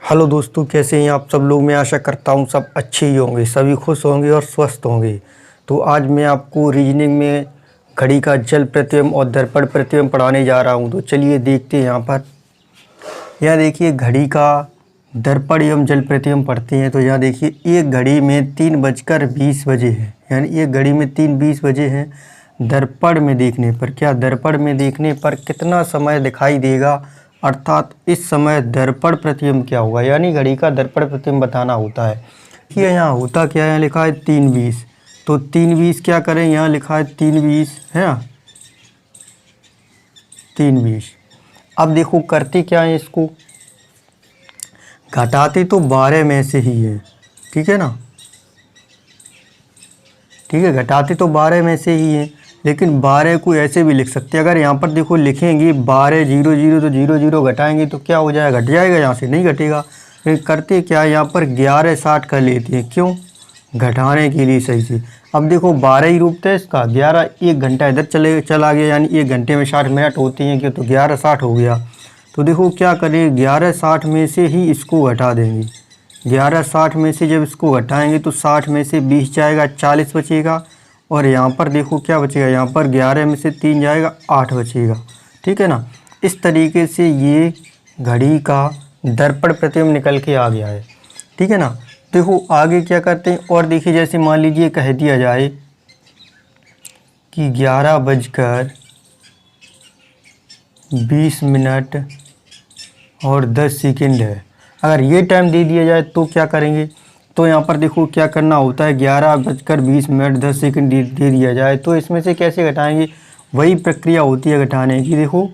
Hello दोस्तों, कैसे हैं आप सब लोग। मैं आशा करता हूं सब अच्छे ही होंगे, सभी खुश होंगे और स्वस्थ होंगे। तो आज मैं आपको रीजनिंग में घड़ी का जल प्रतिबिंब और दर्पण प्रतिबिंब पढ़ाने जा रहा हूं। तो चलिए देखते हैं। यहाँ देखिए घड़ी का दर्पण एवं जल प्रतिबिंब पढ़ते हैं। तो यहाँ देखिए एक घड़ी में 3:20 बजे है, यानी एक घड़ी में 3:20 बजे हैं। दर्पण में देखने पर कितना समय दिखाई देगा, अर्थात इस समय दर्पण प्रतिबिंब क्या होगा, यानी घड़ी का दर्पण प्रतिबिंब बताना होता है। देखिए यहाँ होता क्या है, लिखा है 3:20। तो 3:20 क्या करें, यहाँ लिखा है 3:20 है ना, 3:20। अब देखो करते क्या है, इसको घटाते तो 12 में से ही है, ठीक है ना। ठीक है, घटाते तो 12 में से ही है, लेकिन 12 को ऐसे भी लिख सकते हैं। अगर यहाँ पर देखो लिखेंगे 12:00 तो 00 घटाएंगे तो क्या हो जाएगा, घट जाएगा, यहाँ से नहीं घटेगा। फिर करते क्या, यहाँ पर 11:60 कर लेते हैं, क्यों, घटाने के लिए सही से। अब देखो 12 ही रूप था इसका, 11 एक घंटा इधर चला गया, यानी एक घंटे में 60 मिनट होती हैं, क्यों, तो 11:60 हो गया। तो देखो क्या करें, 11:60 में से ही इसको घटा देंगे। 11:60 में से जब इसको घटाएंगे तो 60 में से 20 जाएगा, 40 बचेगा। और यहाँ पर देखो क्या बचेगा, यहाँ पर 11 में से 3 जाएगा, 8 बचेगा, ठीक है ना। इस तरीके से ये घड़ी का दर्पण प्रतिबिंब निकल के आ गया है, ठीक है ना। देखो आगे क्या करते हैं, और देखिए जैसे मान लीजिए कह दिया जाए कि 11:20 और 10 सेकंड है। अगर ये टाइम दे दिया जाए तो क्या करेंगे, तो यहाँ पर देखो क्या करना होता है, 11:20 10 सेकंड दे दिया जाए तो इसमें से कैसे घटाएंगे, वही प्रक्रिया होती है घटाने की। देखो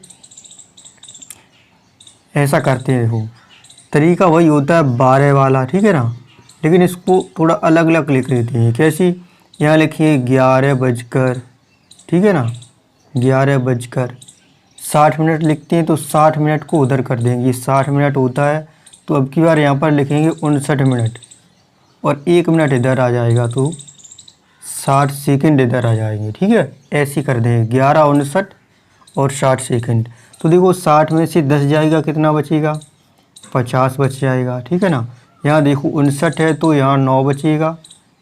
ऐसा करते हैं, देखो तरीका वही होता है 12 वाला, ठीक है ना, लेकिन इसको थोड़ा अलग अलग लिख लेते हैं। कैसी, यहाँ लिखिए 11 ठीक है ना, 11:60 लिखते हैं, तो 60 मिनट को उधर कर देंगे, 60 मिनट होता है। तो अब की बार यहाँ पर लिखेंगे 59 मिनट और 1 मिनट इधर आ जाएगा, तो 60 सेकंड इधर आ जाएंगे, ठीक है। ऐसे कर देंगे 11, 59 और 60 सेकंड। तो देखो 60 में से 10 जाएगा, कितना बचेगा, 50 बच जाएगा, ठीक है ना। यहाँ देखो 59 है तो यहाँ 9 बचेगा,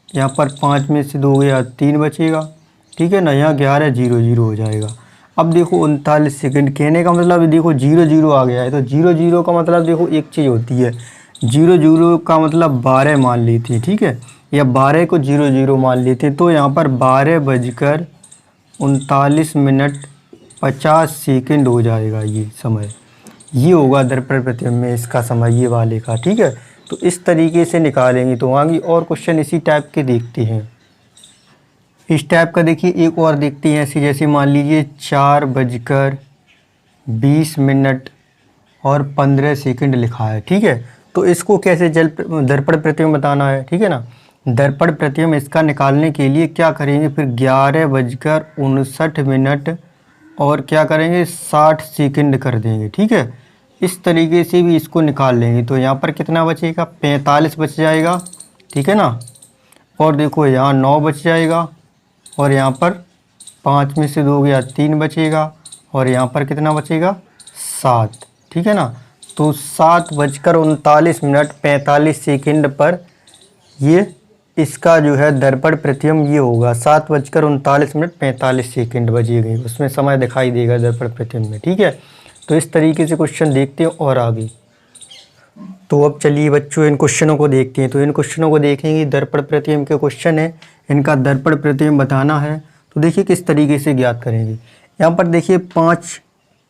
यहाँ पर 5 में से 2 गया, 3 बचेगा, ठीक है ना। यहाँ 11:00 हो जाएगा। अब देखो 39 सेकंड, कहने का मतलब देखो 00 आ गया है, तो 00 का मतलब देखो एक चीज़ होती है, 00 का मतलब 12 मान लेते हैं, ठीक है, या 12 को 00 मान लेते हैं। तो यहाँ पर 12:39 50 सेकंड हो जाएगा ये समय, ये होगा दर्पण प्रतिबिंब में इसका समय, ये वाले का, ठीक है। तो इस तरीके से निकालेंगे। तो आगे और क्वेश्चन इसी टाइप के देखते हैं। इस टाइप का देखिए एक और देखते हैं, ऐसे जैसे मान लीजिए 4:20 और 15 सेकंड लिखा है, ठीक है। तो इसको कैसे दर्पण प्रतिबिंब बताना है, ठीक है ना। दर्पण प्रतिबिंब इसका निकालने के लिए क्या करेंगे, फिर 11:59 और क्या करेंगे 60 सेकंड कर देंगे, ठीक है। इस तरीके से भी इसको निकाल लेंगे। तो यहाँ पर कितना बचेगा, 45 बच जाएगा, ठीक है ना। और देखो यहाँ 9 बच जाएगा, और यहाँ पर 5 में से 2 गया, 3 बचेगा, और यहाँ पर कितना बचेगा, 7, ठीक है ना। तो 7:39 45 सेकंड पर ये इसका जो है दर्पण प्रतिबिंब ये होगा, 7:39 45 सेकंड बजेगी, उसमें समय दिखाई देगा दर्पण प्रतिबिंब में, ठीक है। तो इस तरीके से क्वेश्चन देखते हैं और आगे। तो अब चलिए बच्चों इन क्वेश्चनों को देखते हैं। तो इन क्वेश्चनों को देखेंगे, दर्पण प्रतिबिंब के क्वेश्चन है, इनका दर्पण प्रतिबिंब बताना है। तो देखिए किस तरीके से ज्ञात करेंगे। यहाँ पर देखिए 5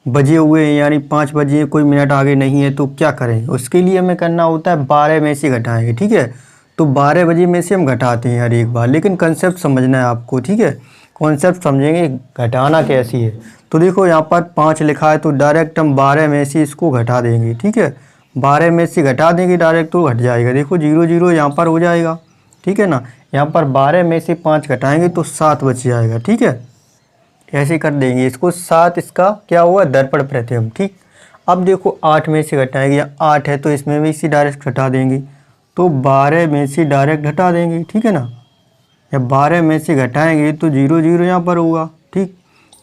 बजे हुए हैं, यानी 5 बजे कोई मिनट आगे नहीं है, तो क्या करें, उसके लिए हमें करना होता है 12 में से घटाएंगे, ठीक है। तो 12 बजे में से हम घटाते हैं हर एक बार, लेकिन कंसेप्ट समझना है आपको, ठीक है। कॉन्सेप्ट समझेंगे घटाना कैसी है। तो देखो यहाँ पर 5 लिखा है, तो डायरेक्ट हम 12 में से इसको घटा देंगे, ठीक है। 12 में से घटा देंगे डायरेक्ट, तो घट जाएगा, देखो 00 यहाँ पर हो जाएगा, ठीक है ना। यहाँ पर 12 में से 5 घटाएंगे तो 7 बच जाएगा, ठीक है। ऐसे कर देंगे इसको, 7 इसका क्या हुआ, दर्पण प्रतिबिंब, ठीक। अब देखो 8 में से घटाएंगे, या 8 है तो इसमें भी इसी डायरेक्ट घटा देंगे, तो 12 में से डायरेक्ट घटा देंगे, ठीक है ना। या 12 में से घटाएंगे तो 00 यहाँ पर होगा, ठीक।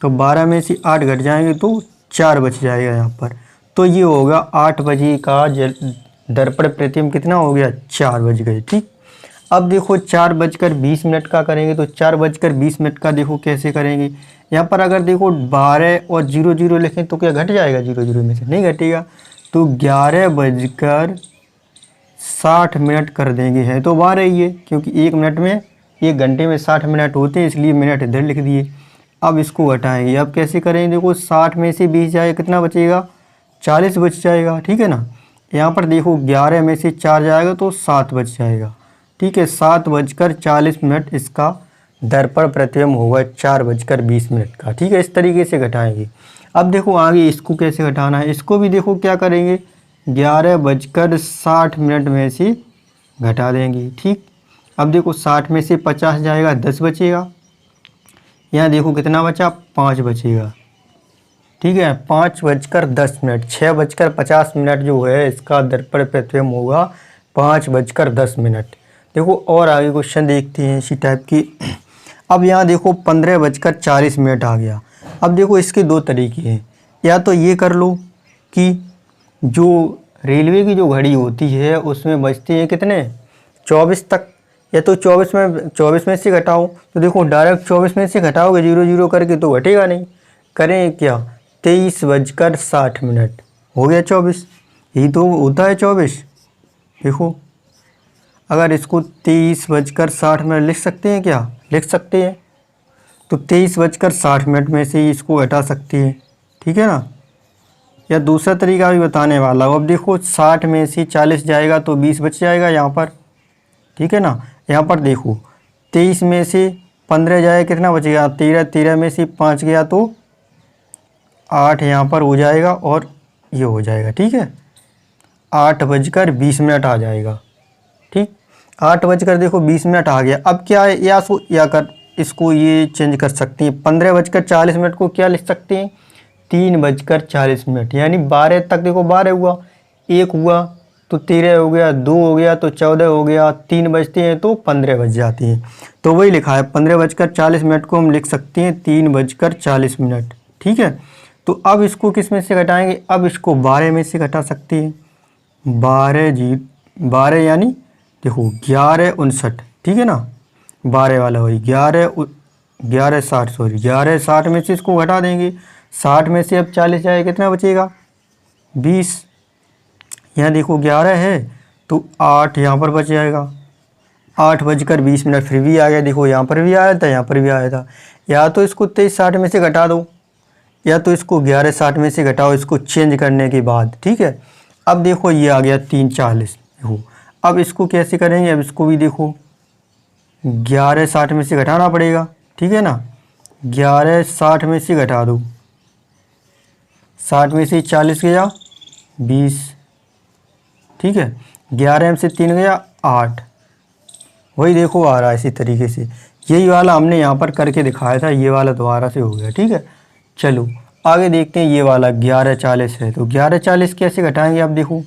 तो 12 में से 8 घट जाएंगे तो 4 बच जाएगा यहाँ पर। तो ये होगा 8 बजे का दर्पण प्रतिबिंब कितना हो गया, 4 बज गए। ठीक, अब देखो 4:20 का करेंगे तो 4:20 का देखो कैसे करेंगे। यहाँ पर अगर देखो 12 और 00 लिखें तो क्या घट जाएगा, 00 में से नहीं घटेगा, तो 11:60 कर देंगे। है तो 12 ही है, क्योंकि 1 घंटे में 60 मिनट होते हैं, इसलिए मिनट इधर लिख दिए। अब इसको घटाएंगे, अब कैसे करेंगे, देखो 60 में से 20 जाएगा कितना बचेगा, 40 बच जाएगा। ठीक है ना, यहाँ पर देखो 11 में से 4 जाएगा तो 7 बच जाएगा। ठीक है, 7:40 इसका दर्पण प्रतिबिंब होगा 4:20 का। ठीक है, इस तरीके से घटाएंगे। अब देखो आगे इसको कैसे घटाना है, इसको भी देखो क्या करेंगे, 11:60 में से घटा देंगे। ठीक, अब देखो 60 में से 50 जाएगा, 10 बचेगा। यहाँ देखो कितना बचा, 5 बचेगा। ठीक है, 5:10, 6:50 जो है इसका दर्पण प्रतिबिंब होगा 5:10। देखो और आगे क्वेश्चन देखते हैं इसी टाइप की। अब यहाँ देखो 15:40 आ गया। अब देखो इसके दो तरीके हैं, या तो ये कर लो कि जो रेलवे की जो घड़ी होती है उसमें बजते हैं कितने, 24 तक, या तो 24 में से घटाओ। तो देखो डायरेक्ट 24 में से घटाओगे 00 करके तो घटेगा नहीं, करें क्या, 23:60 हो गया 24, यही तो होता है 24। देखो अगर इसको 23:60 लिख सकते हैं, क्या लिख सकते हैं, तो 23:60 में से ही इसको घटा सकते हैं। ठीक है ना, या दूसरा तरीका भी बताने वाला हूँ। अब देखो 60 में से 40 जाएगा तो 20 बच जाएगा यहाँ पर। ठीक है ना, यहाँ पर देखो 23 में से 15 जाए कितना बचेगा, 13, 13 में से 5 गया तो 8 यहाँ पर हो जाएगा और ये हो जाएगा। ठीक है, 8:20 आ जाएगा। ठीक, 8:20 आ गया। अब क्या है, या कर इसको ये चेंज कर सकते हैं, 15:40 को क्या लिख सकते हैं, 3:40, यानी 12 तक। देखो 12 हुआ, 1 हुआ तो 13 हो गया, 2 हो गया तो 14 हो गया, 3 बजते हैं तो 15 बज जाती हैं। तो वही लिखा है, 15:40 को हम लिख सकते हैं 3:40। ठीक है, तो अब इसको किस में से घटाएंगे, अब इसको 12 में से घटा सकते हैं। 12 यानी देखो 11:59। ठीक है ना, 12 वाला वही 11:60 में से इसको घटा देंगे। 60 में से अब 40 जाए कितना बचेगा, 20। यहाँ देखो 11 है तो 8 यहाँ पर बच जाएगा, 8:20 फिर भी आ गया। देखो यहाँ पर भी आया था, यहाँ पर भी आया था। या तो इसको 23:60 में से घटा दो, या तो इसको 11:60 में से घटाओ, इसको चेंज करने के बाद। ठीक है, अब देखो ये आ गया 3:40। देखो अब इसको कैसे करेंगे, अब इसको भी देखो 11:60 में से घटाना पड़ेगा। ठीक है ना, 11:60 में से घटा दो, 60 में से 40 गया 20। ठीक है, 11 में से 3 गया 8, वही देखो आ रहा है इसी तरीके से। यही वाला हमने यहाँ पर करके दिखाया था, ये वाला दोबारा से हो गया। ठीक है, चलो आगे देखते हैं। ये वाला 11:40 है, तो 11:40 कैसे घटाएंगे, अब देखो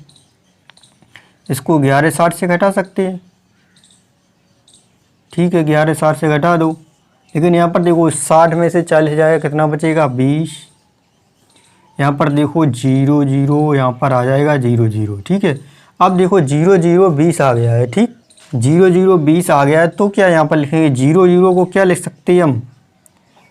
इसको 11:60 से घटा सकते हैं। ठीक है, 11:60 से घटा दो, लेकिन यहाँ पर देखो 60 में से 40 जाएगा कितना बचेगा, 20। यहाँ पर देखो 00, यहाँ पर आ जाएगा 00। ठीक है, अब देखो 00:20 आ गया है। ठीक, 00:20 आ गया है, तो क्या यहाँ पर लिखेंगे, 00 को क्या लिख सकते हैं हम,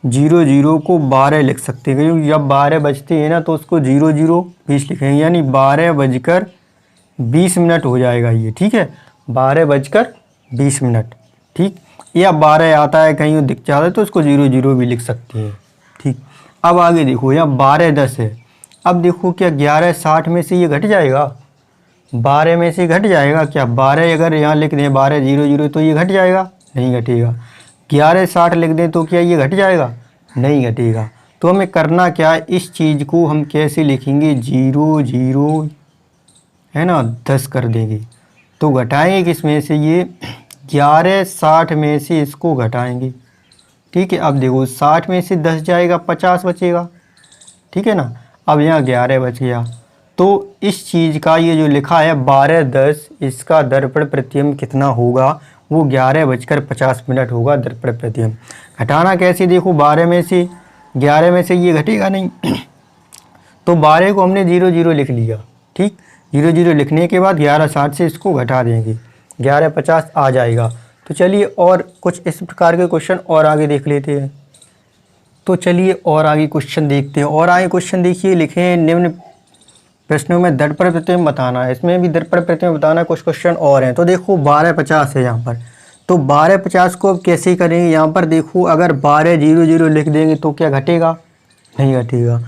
00 को 12 लिख सकते हैं, क्योंकि जब 12 बजते हैं ना तो उसको 00:20 लिखेंगे, यानी 12:20 हो जाएगा ये। ठीक है, 12:20। ठीक, या 12 आता है कहीं दिख जाता है तो उसको 00 भी लिख सकते हैं। ठीक, अब आगे देखो यहाँ 12:10 है। अब देखो क्या 11:60 में से ये घट जाएगा, 12 में से घट जाएगा क्या, 12 अगर यहाँ लिख दें 12:00 तो ये घट जाएगा, नहीं घटेगा। 11:60 लिख दें तो क्या ये घट जाएगा, नहीं घटेगा। तो हमें करना क्या है, इस चीज़ को हम कैसे लिखेंगे, 00 है ना 10 कर देंगे। तो घटाएंगे किस में से, ये 11:60 में से इसको घटाएंगे। ठीक है, अब देखो 60 में से 10 जाएगा 50 बचेगा। ठीक है ना, अब यहाँ 11 बच गया। तो इस चीज़ का ये जो लिखा है 12:10, इसका दर्पण प्रतिबिंब कितना होगा, वो 11:50 होगा दर्पण प्रतिबिंब। घटाना कैसे, देखो 12 में से 11 में से ये घटेगा नहीं तो 12 को हमने 00 लिख लिया। ठीक, 0 लिखने के बाद 11:60 से इसको घटा देंगे, 11:50 आ जाएगा। तो चलिए और कुछ इस प्रकार के क्वेश्चन और आगे देख लेते हैं। तो चलिए और आगे क्वेश्चन देखते हैं। और आगे क्वेश्चन देखिए, लिखे हैं निम्न प्रश्नों में दर्पण प्रतिबिंब बताना है। इसमें भी दर्पण प्रतिबिंब बताना है, कुछ क्वेश्चन और हैं। तो देखो 12:50 है यहाँ पर, तो 12:50 को अब कैसे करेंगे। यहाँ पर देखो अगर 12:00 लिख देंगे तो क्या घटेगा, नहीं घटेगा।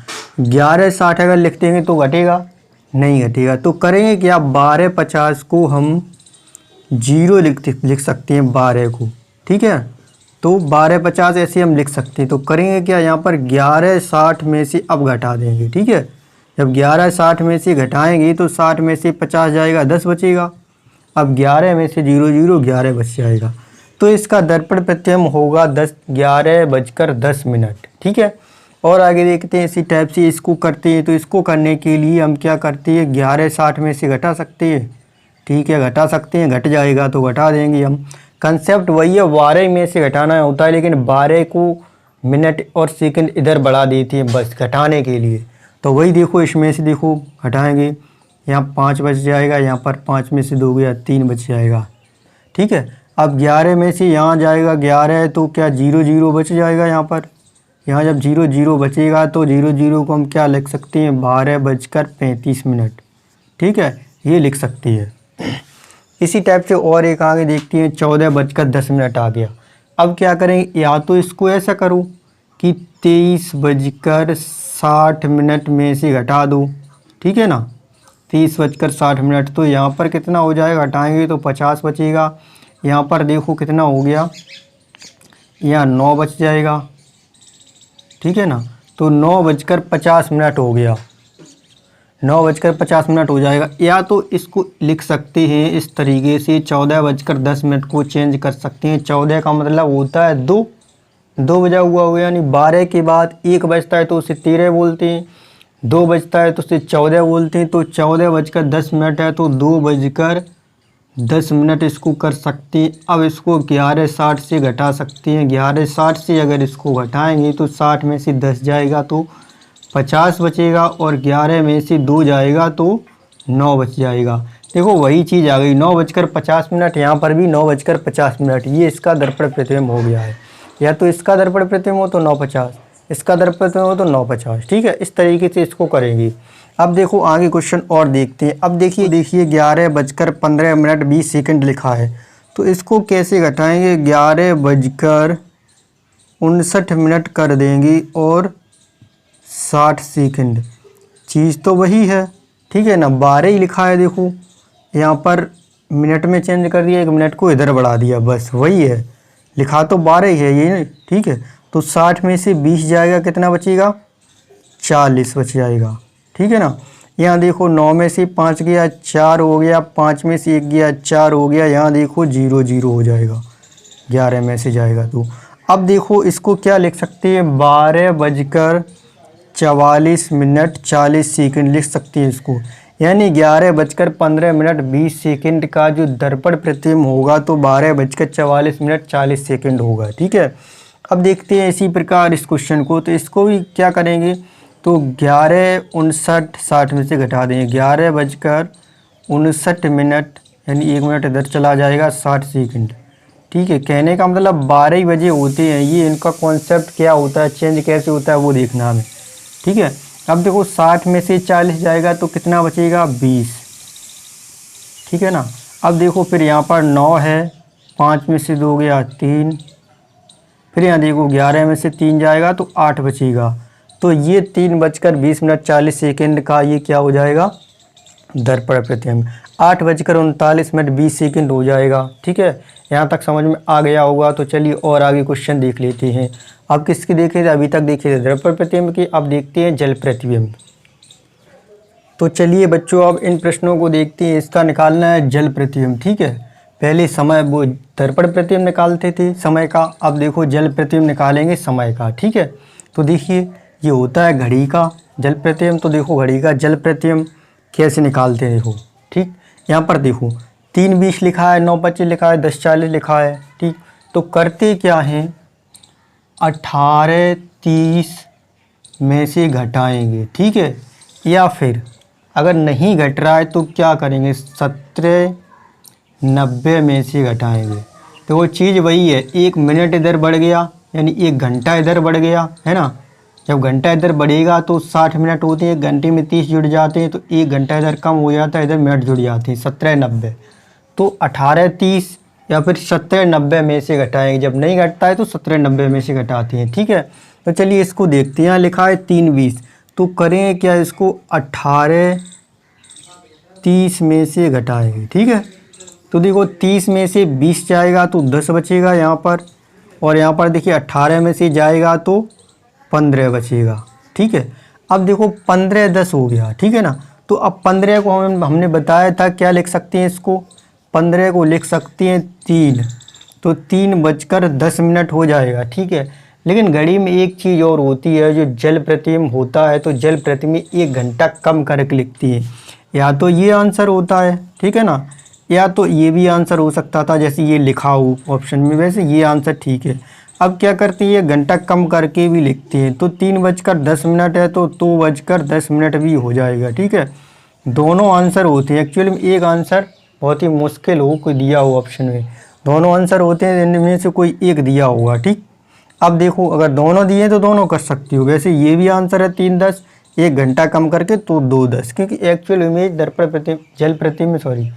11:60 अगर लिख देंगे तो घटेगा, नहीं घटेगा। तो करेंगे क्या, 12:50 को हम 0 लिख सकते हैं 12 को, ठीक है। तो 12:50 ऐसे हम लिख सकते हैं। तो करेंगे क्या, यहाँ पर 11:60 में से अब घटा देंगे, ठीक है। जब 11:60 में से घटाएंगे तो 60 में से 50 जाएगा, 10 बचेगा। अब 11 में से 0 11 बच जाएगा। तो इसका दर्पण प्रतिबिंब होगा 11:10, ठीक है। और आगे देखते हैं इसी टाइप से इसको करते हैं। तो इसको करने के लिए हम क्या करते हैं, 11:60 में से घटा सकते हैं, ठीक है, घटा सकते हैं, घट जाएगा तो घटा देंगे हम। कंसेप्ट वही है, 12 में से घटाना होता है, लेकिन 12 को मिनट और सेकंड इधर बढ़ा देती है बस घटाने के लिए। तो वही देखो इसमें से देखो घटाएंगे, यहाँ 5 बच जाएगा, यहाँ पर 5 में से 2 गया, 3 बच जाएगा, ठीक है। अब 11 में से यहाँ जाएगा 11 तो क्या 0 बच जाएगा यहाँ पर। यहाँ जब 0 बचेगा तो 0 को हम क्या लिख सकते हैं, 12:35, ठीक है, ये लिख सकती है। इसी टाइप से और एक आगे देखती हैं, 14:10 आ गया। अब क्या करेंगे, या तो इसको ऐसा करो कि 23:60 में से घटा दो, ठीक है ना, 23:60। तो यहाँ पर कितना हो जाएगा, घटाएंगे तो 50 बचेगा। यहाँ पर देखो कितना हो गया, यहाँ 9 बच जाएगा, ठीक है ना। तो 9:50 हो गया, 9:50 हो जाएगा। या तो इसको लिख सकते हैं इस तरीके से, 14:10 को चेंज कर सकते हैं। 14 का मतलब होता है 2 बजा हुआ हो, यानी 12 के बाद 1 बजता है तो उसे 13 बोलते हैं, 2 बजता है तो उसे 14 बोलते हैं। तो 14:10 है तो 2:10 इसको कर सकते हैं। अब इसको 11:60 से घटा सकते हैं। 11:60 से अगर इसको घटाएंगे तो 60 में से 10 जाएगा तो 50 बचेगा, और 11 में से 2 जाएगा तो 9 बच जाएगा। देखो वही चीज़ आ गई, 9:50, यहाँ पर भी 9:50। ये इसका दर्पण प्रतिबिंब हो गया है। या तो इसका दर्पण प्रतिबिंब हो तो 9:50, इसका दर्पण प्रतिबिंब हो तो 9:50, ठीक है। इस तरीके से इसको करेंगे। अब देखो आगे क्वेश्चन और देखते हैं। अब देखिए 11:15 लिखा है, तो इसको कैसे घटाएंगे, 11:59 कर देंगे और 60 सेकंड। चीज़ तो वही है, ठीक है ना, 12 ही लिखा है। देखो यहाँ पर मिनट में चेंज कर दिया, 1 मिनट को इधर बढ़ा दिया, बस वही है, लिखा तो 12 ही है ये, ठीक है। तो 60 में से 20 जाएगा, कितना बचेगा, 40 बच जाएगा, ठीक है ना। यहाँ देखो 9 में से 5 गया, 4 हो गया, 5 में से 1 गया, 4 हो गया। यहाँ देखो 0 हो जाएगा, 11 में से जाएगा तो। अब देखो इसको क्या लिख सकते हैं, 12:44 40 सेकंड लिख सकते हैं इसको। यानी 11:15 का जो दर्पण प्रतिबिंब होगा तो 12:44 40 सेकंड होगा, ठीक है। अब देखते हैं इसी प्रकार इस क्वेश्चन को। तो इसको भी क्या करेंगे, तो 11:59 में से घटा देंगे, 11:59, यानी 1 मिनट इधर चला जाएगा, 60 सेकंड, ठीक है। कहने का मतलब 12 ही बजे होते हैं। ये इनका कॉन्सेप्ट क्या होता है, चेंज कैसे होता है वो देखना हमें, ठीक है। अब देखो 60 में से 40 जाएगा तो कितना बचेगा, 20, ठीक है ना। अब देखो फिर यहाँ पर 9 है, 5 में से 2 गया, 3, फिर यहाँ देखो 11 में से 3 जाएगा तो 8 बचेगा। तो ये 3:20 40 सेकंड का ये क्या हो जाएगा, दर्पण प्रतिबिंब। 8:39 हो जाएगा, ठीक है। यहाँ तक समझ में आ गया होगा। तो चलिए और आगे क्वेश्चन देख लेते हैं। अब किसकी देखे थे, अभी तक देखे थे दर्पण प्रतिबिंब की, अब देखते हैं जल प्रतिबिंब। तो चलिए बच्चों अब इन प्रश्नों को देखते हैं। इसका निकालना है जल प्रतिबिंब, ठीक है। पहले समय वो दर्पण प्रतिबिंब निकालते थे समय का, अब देखो जल प्रतिबिंब निकालेंगे समय का, ठीक है। तो देखिए ये होता है घड़ी का जल प्रतिबिंब। तो देखो घड़ी का जल प्रतिबिंब कैसे निकालते हैं, देखो, ठीक। यहाँ पर देखो 3:20 लिखा है, 9:25 लिखा है, 10:40 लिखा है, ठीक। तो करते क्या हैं, 18:30 में से घटाएंगे, ठीक है। या फिर अगर नहीं घट रहा है तो क्या करेंगे, 17 90 में से घटाएंगे। तो वो चीज़ वही है, 1 मिनट इधर बढ़ गया यानी 1 घंटा इधर बढ़ गया, है ना। जब घंटा इधर बढ़ेगा तो 60 मिनट होते हैं, 1 घंटे में 30 जुड़ जाते हैं, तो 1 घंटा इधर कम हो जाता है, इधर मिनट जुड़ जाते हैं, 17 90। तो 18 30 या फिर 17 90 में से घटाएंगे। जब नहीं घटता है तो 17 90 में से घटाते हैं, ठीक है। तो चलिए इसको देखते हैं। यहाँ लिखा है 3 20, तो करें क्या, इसको 18 30 में से घटाएंगे, ठीक है। तो देखो 30 में से 20 जाएगा तो 10 बचेगा यहाँ पर, और यहाँ पर देखिए 18 में से जाएगा तो 15 बचेगा, ठीक है। अब देखो 15 10 हो गया, ठीक है ना। तो अब 15 को हमने बताया था क्या लिख सकते हैं, इसको 15 को लिख सकते हैं 3, तो 3:10 हो जाएगा, ठीक है। लेकिन घड़ी में एक चीज़ और होती है, जो जल प्रतिम होता है तो जल प्रतिम 1 घंटा कम करके लिखती है। या तो ये आंसर होता है, ठीक है ना, या तो ये भी आंसर हो सकता था जैसे ये लिखा हो ऑप्शन में। वैसे ये आंसर ठीक है। अब क्या करती है, घंटा कम करके भी लिखती है। तो 3:10 है तो 2:10 भी हो जाएगा, ठीक है। दोनों आंसर होते हैं। एक्चुअली में एक आंसर बहुत ही मुश्किल हो कोई दिया हो ऑप्शन में, दोनों आंसर होते हैं, इनमें से कोई एक दिया होगा, ठीक। अब देखो अगर दोनों दिए तो दोनों कर सकती हो। वैसे ये भी आंसर है 3 10, 1 घंटा कम करके तो 2 10, क्योंकि एक्चुअल इमेज दर्पण प्रतिम जल प्रतिम सॉरी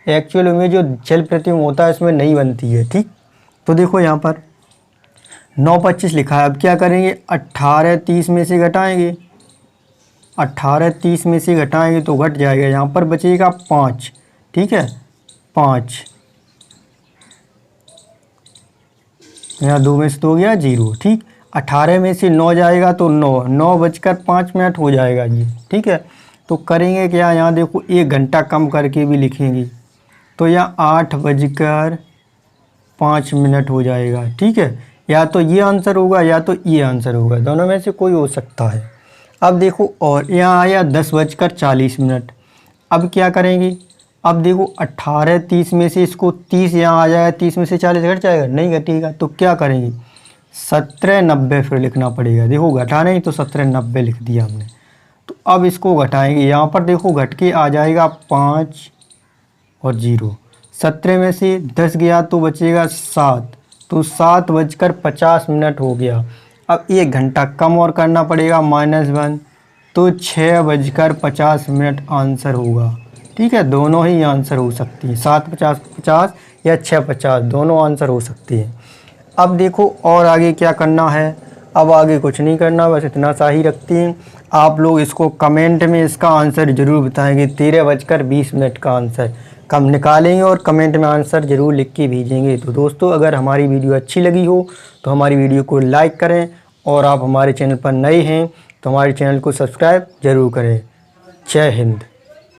एक्चुअल इमेज जो जल प्रतिम होता है इसमें नहीं बनती है, ठीक। तो देखो यहाँ पर 9 25 लिखा है। अब क्या करेंगे, 18 30 में से घटाएंगे, 18 30 में से घटाएंगे तो घट जाएगा, यहाँ पर बचेगा 5, ठीक है, 5, यहाँ 2 में से 2 गया 0, ठीक। 18 में से 9 जाएगा तो 9:05 हो जाएगा जी, ठीक है। तो करेंगे क्या, यहाँ देखो 1 घंटा कम करके भी लिखेंगे, तो यहाँ 8:05 हो जाएगा, ठीक है। या तो ये आंसर होगा या तो ये आंसर होगा, दोनों में से कोई हो सकता है। अब देखो और यहाँ आया 10:40। अब क्या करेंगे, अब देखो 18 30 में से इसको 30 यहाँ आ जाएगा, 30 में से 40 घट जाएगा, नहीं घटेगा। तो क्या करेंगे, 17 90 फिर लिखना पड़ेगा। देखो घटा नहीं तो 17 90 लिख दिया हमने। तो अब इसको घटाएंगे, यहाँ पर देखो घट के आ जाएगा 5 और 0। 17 में से 10 गया तो बचेगा 7, तो 7:50 हो गया। अब 1 घंटा कम और करना पड़ेगा -1, तो 6:50 आंसर होगा, ठीक है। दोनों ही आंसर हो सकती है, 7:50 50 या 6:50 दोनों आंसर हो सकती है। अब देखो और आगे क्या करना है, अब आगे कुछ नहीं करना, बस इतना सा ही रखती हैं। आप लोग इसको कमेंट में इसका आंसर ज़रूर बताएंगे, 13:20 का आंसर कम निकालेंगे और कमेंट में आंसर ज़रूर लिख के भेजेंगे। तो दोस्तों अगर हमारी वीडियो अच्छी लगी हो तो हमारी वीडियो को लाइक करें, और आप हमारे चैनल पर नए हैं तो हमारे चैनल को सब्सक्राइब ज़रूर करें। जय हिंद।